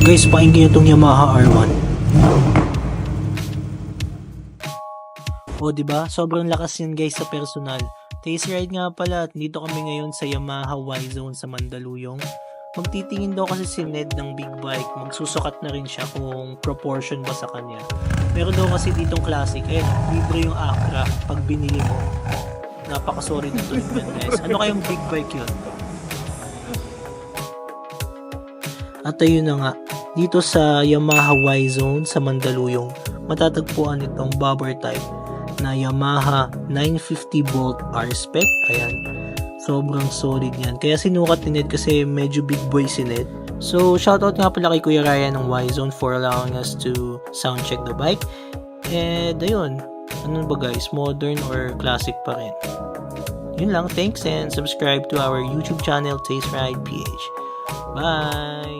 Guys, pakinggan nyo itong Yamaha R1. O, diba? Sobrang lakas yan guys sa personal. Taste ride nga pala at dito kami ngayon sa Yamaha Y-Zone sa Mandaluyong. Magtitingin daw kasi si Ned ng big bike. Magsusukat na rin siya kung proportion ba sa kanya. Meron daw kasi ditong classic. Libre yung Acra pag binili mo. Napaka-sorry na to guys. Ano kayong big bike yun? At ayun na nga, dito sa Yamaha Y-Zone sa Mandaluyong, matatagpuan itong bobber type na Yamaha 950 volt R-Spec. Ayan, sobrang solid yan. Kaya sinukat ni Ned kasi medyo big boy si Ned. So, shoutout nga pala kay Kuya Ryan ng Y-Zone for allowing us to sound check the bike. And ayun, ano ba guys, modern or classic pa rin. Yun lang, thanks and subscribe to our YouTube channel Taste Ride PH. Bye!